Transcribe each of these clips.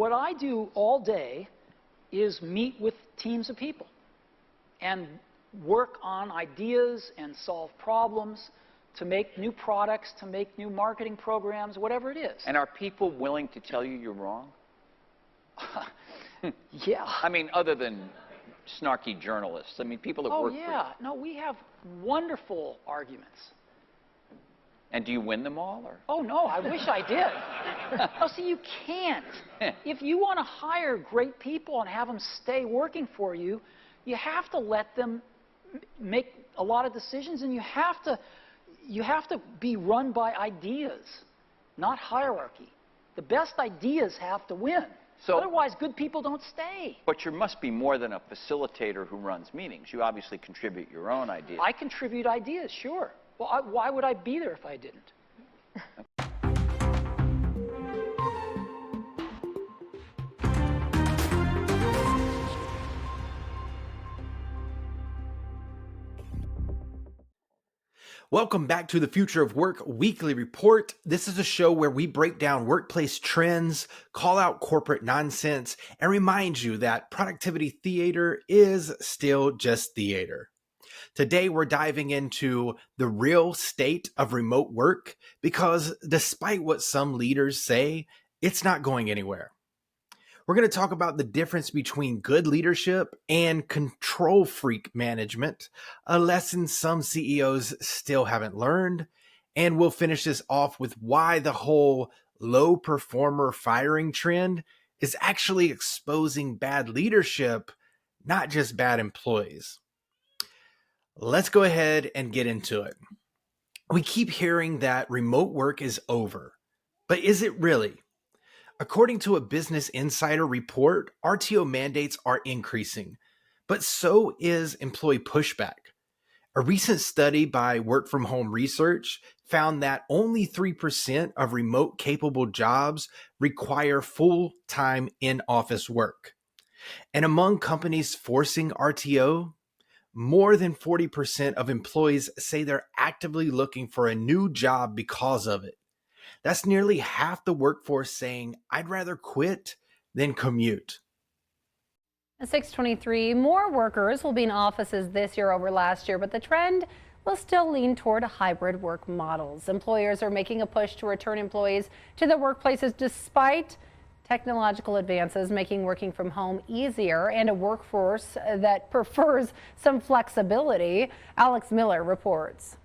what I do all day is meet with teams of people and work on ideas and solve problems to make new products, to make new marketing programs, whatever it is. And are people willing to tell you you're wrong? Yeah. I mean, other than snarky journalists. I mean, people that work for you. Oh, yeah. No, we have wonderful arguments. And do you win them all? Or? Oh, no, I wish I did. No, see, you can't. If you want to hire great people and have them stay working for you, you have to let them make a lot of decisions, and you have to be run by ideas, not hierarchy. The best ideas have to win. So, otherwise, good people don't stay. But you must be more than a facilitator who runs meetings. You obviously contribute your own ideas. I contribute ideas, sure. Well, why would I be there if I didn't? Welcome back to the Future of Work Weekly Report. This is a show where we break down workplace trends, call out corporate nonsense, and remind you that productivity theater is still just theater. Today, we're diving into the real state of remote work because despite what some leaders say, it's not going anywhere. We're going to talk about the difference between good leadership and control freak management, a lesson some CEOs still haven't learned. And we'll finish this off with why the whole low performer firing trend is actually exposing bad leadership, not just bad employees. Let's go ahead and get into it. We keep hearing that remote work is over, but is it really? According to a Business Insider report, RTO mandates are increasing, but so is employee pushback. A recent study by Work From Home Research found that only 3% of remote capable jobs require full-time in-office work. And among companies forcing RTO, more than 40% of employees say they're actively looking for a new job because of it. That's nearly half the workforce saying, I'd rather quit than commute. At 6:23, more workers will be in offices this year over last year, but the trend will still lean toward hybrid work models. Employers are making a push to return employees to their workplaces despite technological advances, making working from home easier and a workforce that prefers some flexibility. Alex Miller reports.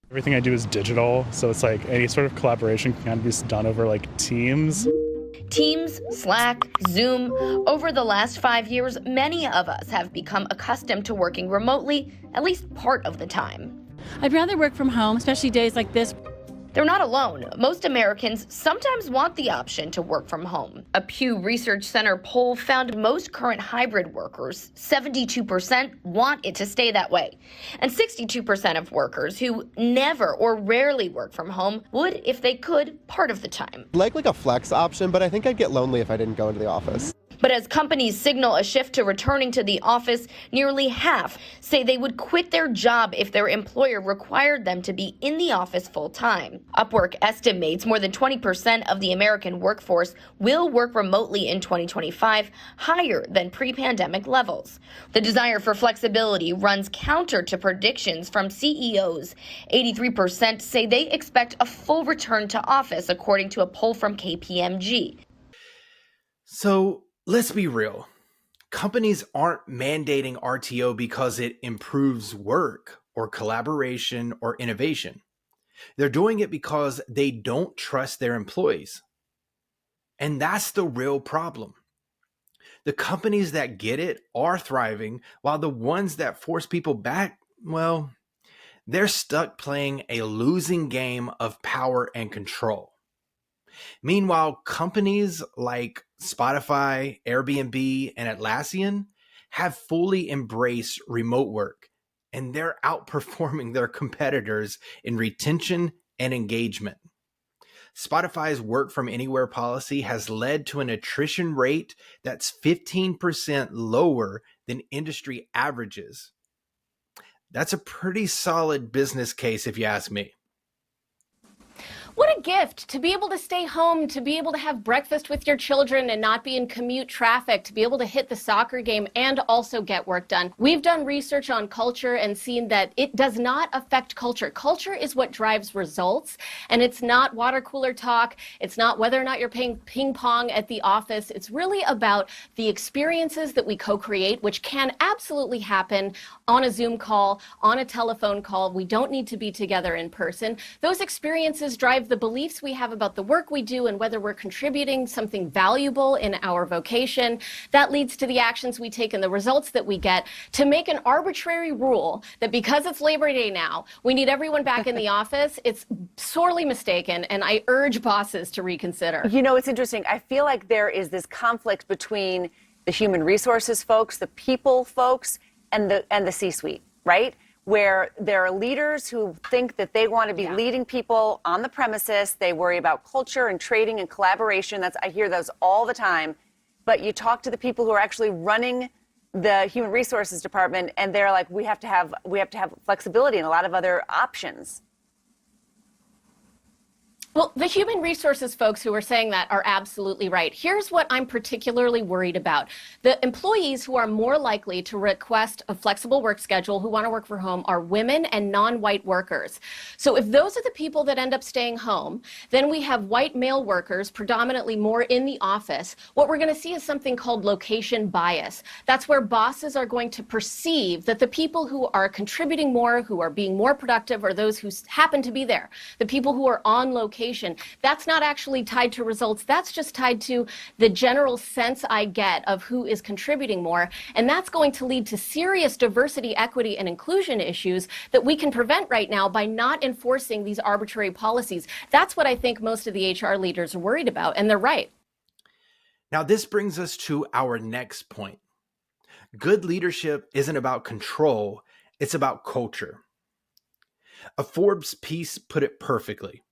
Everything I do is digital, so it's like any sort of collaboration can kind of be done over like Teams. Teams, Slack, Zoom. Over the last 5 years, many of us have become accustomed to working remotely, at least part of the time. I'd rather work from home, especially days like this. They're not alone. Most Americans sometimes want the option to work from home. A Pew Research Center poll found most current hybrid workers, 72%, want it to stay that way. And 62% of workers who never or rarely work from home would, if they could, part of the time. Like a flex option, but I think I'd get lonely if I didn't go into the office. But as companies signal a shift to returning to the office, nearly half say they would quit their job if their employer required them to be in the office full time. Upwork estimates more than 20% of the American workforce will work remotely in 2025, higher than pre-pandemic levels. The desire for flexibility runs counter to predictions from CEOs. 83% say they expect a full return to office, according to a poll from KPMG. So, let's be real. Companies aren't mandating RTO because it improves work or collaboration or innovation. They're doing it because they don't trust their employees. And that's the real problem. The companies that get it are thriving, while the ones that force people back, well, they're stuck playing a losing game of power and control. Meanwhile, companies like Spotify, Airbnb, and Atlassian have fully embraced remote work, and they're outperforming their competitors in retention and engagement. Spotify's work from anywhere policy has led to an attrition rate that's 15% lower than industry averages. That's a pretty solid business case, if you ask me. What a gift to be able to stay home, to be able to have breakfast with your children and not be in commute traffic, to be able to hit the soccer game and also get work done. We've done research on culture and seen that it does not affect culture. Culture is what drives results, and it's not water cooler talk. It's not whether or not you're playing ping pong at the office. It's really about the experiences that we co-create, which can absolutely happen on a Zoom call, on a telephone call. We don't need to be together in person. Those experiences drive the beliefs we have about the work we do and whether we're contributing something valuable in our vocation. That leads to the actions we take and the results that we get. To make an arbitrary rule that because it's Labor Day now, we need everyone back in the office, it's sorely mistaken, and I urge bosses to reconsider. You know, it's interesting. I feel like there is this conflict between the human resources folks, the people folks, and the C-suite, right? Where there are leaders who think that they want to be leading people on the premises. They worry about culture and trading and collaboration. I hear those all the time. But you talk to the people who are actually running the human resources department, and they're like, we have to have flexibility and a lot of other options. Well, the human resources folks who are saying that are absolutely right. Here's what I'm particularly worried about. The employees who are more likely to request a flexible work schedule, who want to work from home, are women and non-white workers. So if those are the people that end up staying home, then we have white male workers, predominantly more in the office. What we're going to see is something called location bias. That's where bosses are going to perceive that the people who are contributing more, who are being more productive, are those who happen to be there. The people who are on location. That's not actually tied to results. That's just tied to the general sense I get of who is contributing more. And that's going to lead to serious diversity, equity, and inclusion issues that we can prevent right now by not enforcing these arbitrary policies. That's what I think most of the HR leaders are worried about, and they're right. Now, this brings us to our next point. Good leadership isn't about control, it's about culture. A Forbes piece put it perfectly.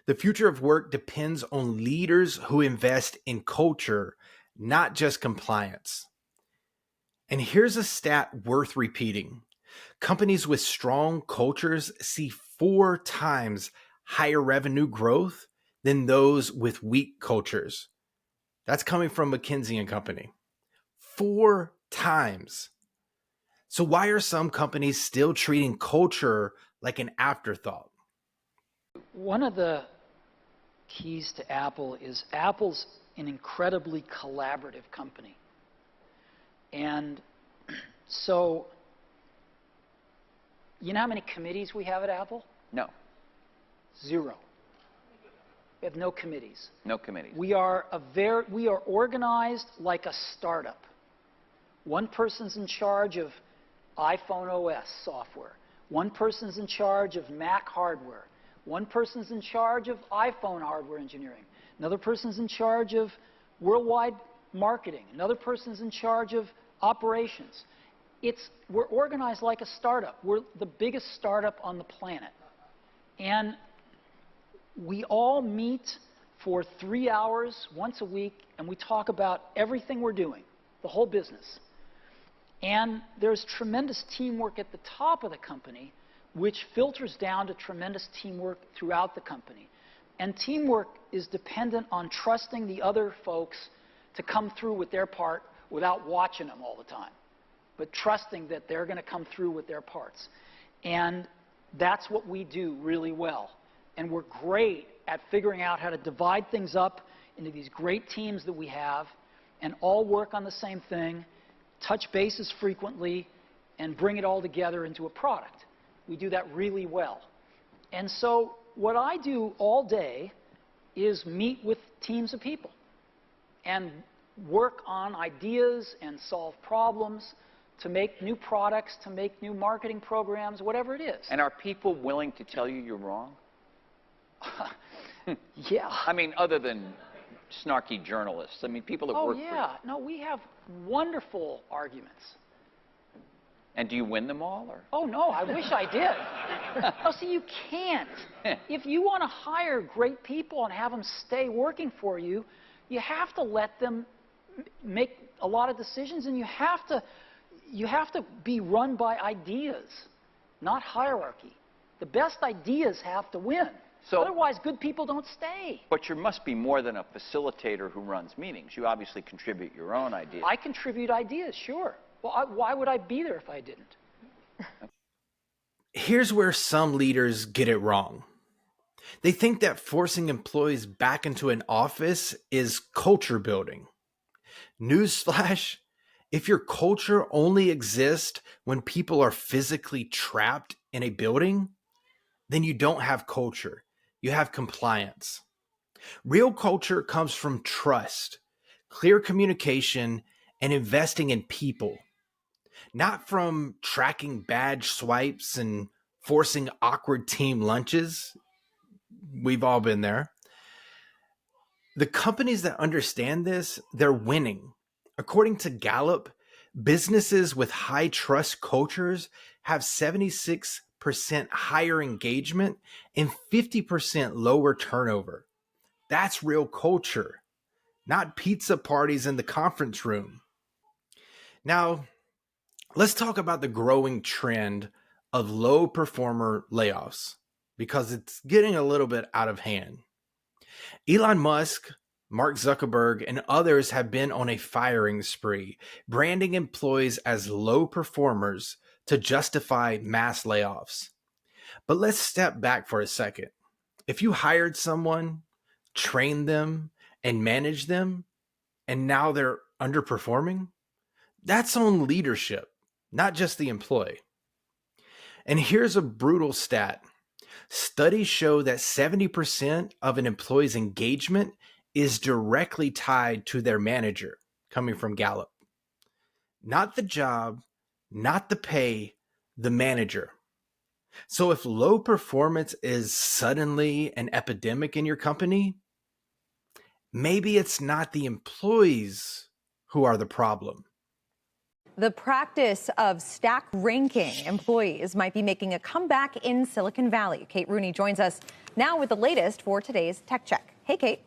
The future of work depends on leaders who invest in culture, not just compliance. And here's a stat worth repeating. Companies with strong cultures see 4 times higher revenue growth than those with weak cultures. That's coming from McKinsey & Company. 4 times. So why are some companies still treating culture like an afterthought? One of the keys to Apple is Apple's an incredibly collaborative company. And so, you know how many committees we have at Apple? No. 0. We have no committees. No committees. We are organized like a startup. One person's in charge of iPhone OS software. One person's in charge of Mac hardware. One person's in charge of iPhone hardware engineering. Another person's in charge of worldwide marketing. Another person's in charge of operations. We're organized like a startup. We're the biggest startup on the planet. And we all meet for 3 hours once a week, and we talk about everything we're doing, the whole business. And there's tremendous teamwork at the top of the company, which filters down to tremendous teamwork throughout the company. And teamwork is dependent on trusting the other folks to come through with their part without watching them all the time, but trusting that they're going to come through with their parts. And that's what we do really well. And we're great at figuring out how to divide things up into these great teams that we have and all work on the same thing, touch bases frequently, and bring it all together into a product. We do that really well. And so what I do all day is meet with teams of people and work on ideas and solve problems to make new products, to make new marketing programs, whatever it is. And are people willing to tell you you're wrong? Yeah. I mean, other than snarky journalists. I mean, people that work for you. Oh, yeah. No, we have wonderful arguments. And do you win them all? Or? Oh, no, I wish I did. No, see, you can't. If you want to hire great people and have them stay working for you, you have to let them make a lot of decisions, and you have to be run by ideas, not hierarchy. The best ideas have to win. So, Otherwise, good people don't stay. but you must be more than a facilitator who runs meetings. You obviously contribute your own ideas. I contribute ideas, sure. Well, why would I be there if I didn't? Here's where some leaders get it wrong. They think that forcing employees back into an office is culture building. Newsflash, if your culture only exists when people are physically trapped in a building, then you don't have culture. You have compliance. Real culture comes from trust, clear communication, and investing in people, not from tracking badge swipes and forcing awkward team lunches. We've all been there. The companies that understand this, they're winning. According to Gallup, businesses with high trust cultures have 76% higher engagement and 50% lower turnover. That's real culture, not pizza parties in the conference room. Now, let's talk about the growing trend of low performer layoffs, because it's getting a little bit out of hand. Elon Musk, Mark Zuckerberg, and others have been on a firing spree, branding employees as low performers to justify mass layoffs. But let's step back for a second. If you hired someone, trained them, and managed them, and now they're underperforming, that's on leadership, not just the employee. And here's a brutal stat. Studies show that 70% of an employee's engagement is directly tied to their manager, coming from Gallup. Not the job, not the pay, the manager. So if low performance is suddenly an epidemic in your company, maybe it's not the employees who are the problem. The practice of stack ranking employees might be making a comeback in Silicon Valley. Kate Rooney joins us now with the latest for today's Tech Check. Hey, Kate.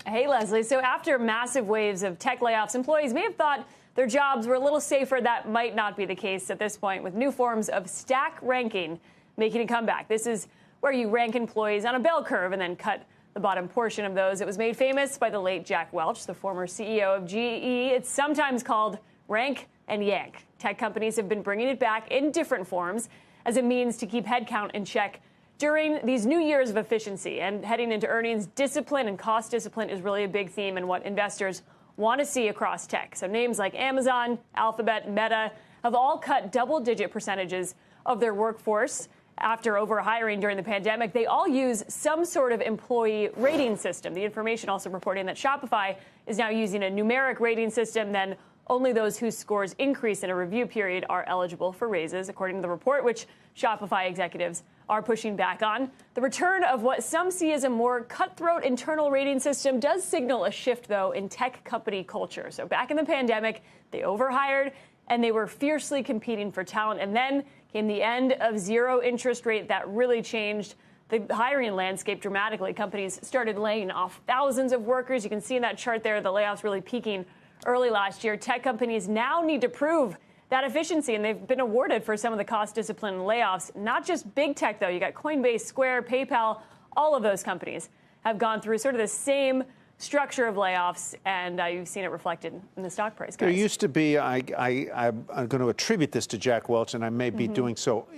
Hey, Leslie. So after massive waves of tech layoffs, employees may have thought their jobs were a little safer. That might not be the case at this point, with new forms of stack ranking making a comeback. This is where you rank employees on a bell curve and then cut the bottom portion of those. It was made famous by the late Jack Welch, the former CEO of GE. It's sometimes called rank and yank. Tech companies have been bringing it back in different forms as a means to keep headcount in check during these new years of efficiency. And heading into earnings, discipline and cost discipline is really a big theme and what investors want to see across tech. So names like Amazon, Alphabet, Meta have all cut double-digit percentages of their workforce after overhiring during the pandemic. They all use some sort of employee rating system. The information also reporting that Shopify is now using a numeric rating system. Then only those whose scores increase in a review period are eligible for raises, according to the report, which Shopify executives are pushing back on. The return of what some see as a more cutthroat internal rating system does signal a shift, though, in tech company culture. So back in the pandemic, they overhired and they were fiercely competing for talent. And then came the end of zero interest rate that really changed the hiring landscape dramatically. Companies started laying off thousands of workers. You can see in that chart there, the layoffs really peaking early last year. Tech companies now need to prove that efficiency, and they've been awarded for some of the cost discipline and layoffs. Not just big tech, though. You got Coinbase, Square, PayPal. All of those companies have gone through sort of the same structure of layoffs, and you've seen it reflected in the stock price, guys. There used to be, I'm going to attribute this to Jack Welch, and I may be doing so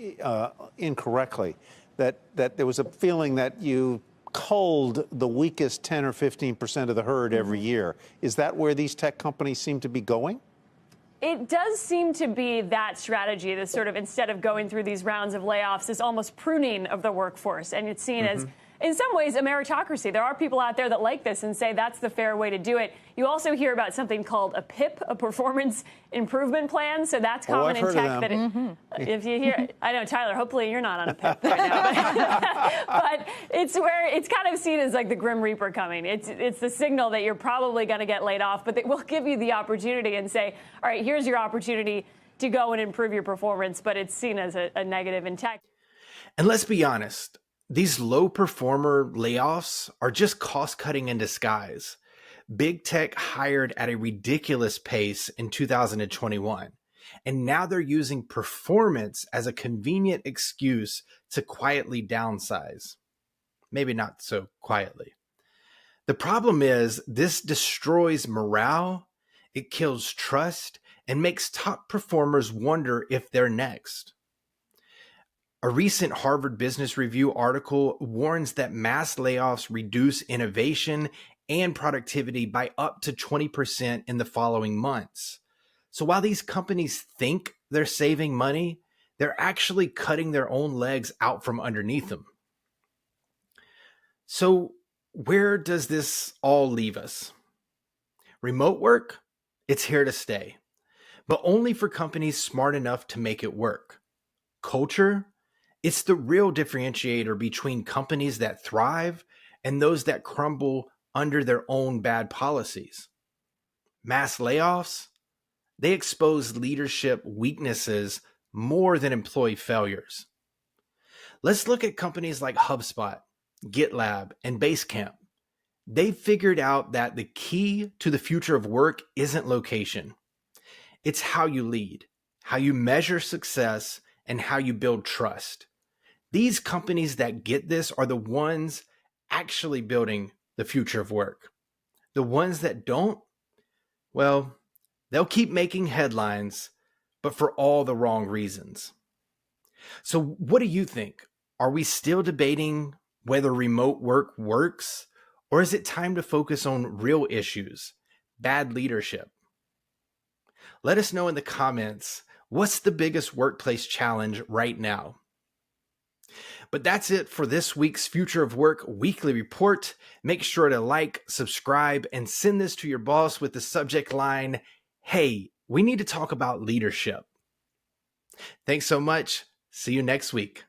incorrectly, that there was a feeling that you culled the weakest 10 or 15% of the herd every year. Is that where these tech companies seem to be going? It does seem to be that strategy, this sort of, instead of going through these rounds of layoffs, this almost pruning of the workforce. And it's seen as, in some ways, a meritocracy. There are people out there that like this and say that's the fair way to do it. You also hear about something called a PIP, a performance improvement plan. So that's common in tech. That if you hear, I know, Tyler, hopefully you're not on a PIP right now. But it's where it's kind of seen as like the Grim Reaper coming. It's the signal that you're probably going to get laid off, but they will give you the opportunity and say, all right, here's your opportunity to go and improve your performance. But it's seen as a negative in tech. And let's be honest. These low performer layoffs are just cost cutting in disguise. Big tech hired at a ridiculous pace in 2021, and now they're using performance as a convenient excuse to quietly downsize. maybe not so quietly. The problem is this destroys morale, it kills trust, and makes top performers wonder if they're next. A recent Harvard Business Review article warns that mass layoffs reduce innovation and productivity by up to 20% in the following months. So while these companies think they're saving money, they're actually cutting their own legs out from underneath them. So where does this all leave us? Remote work, it's here to stay, but only for companies smart enough to make it work. Culture, it's the real differentiator between companies that thrive and those that crumble under their own bad policies. Mass layoffs, they expose leadership weaknesses more than employee failures. Let's look at companies like HubSpot, GitLab, and Basecamp. They've figured out that the key to the future of work isn't location. It's how you lead, how you measure success, and how you build trust. These companies that get this are the ones actually building the future of work. The ones that don't, well, they'll keep making headlines, but for all the wrong reasons. So what do you think? Are we still debating whether remote work works, or is it time to focus on real issues, bad leadership? Let us know in the comments, what's the biggest workplace challenge right now? But that's it for this week's Future of Work Weekly Report. Make sure to like, subscribe, and send this to your boss with the subject line, "Hey, we need to talk about leadership." Thanks so much. See you next week.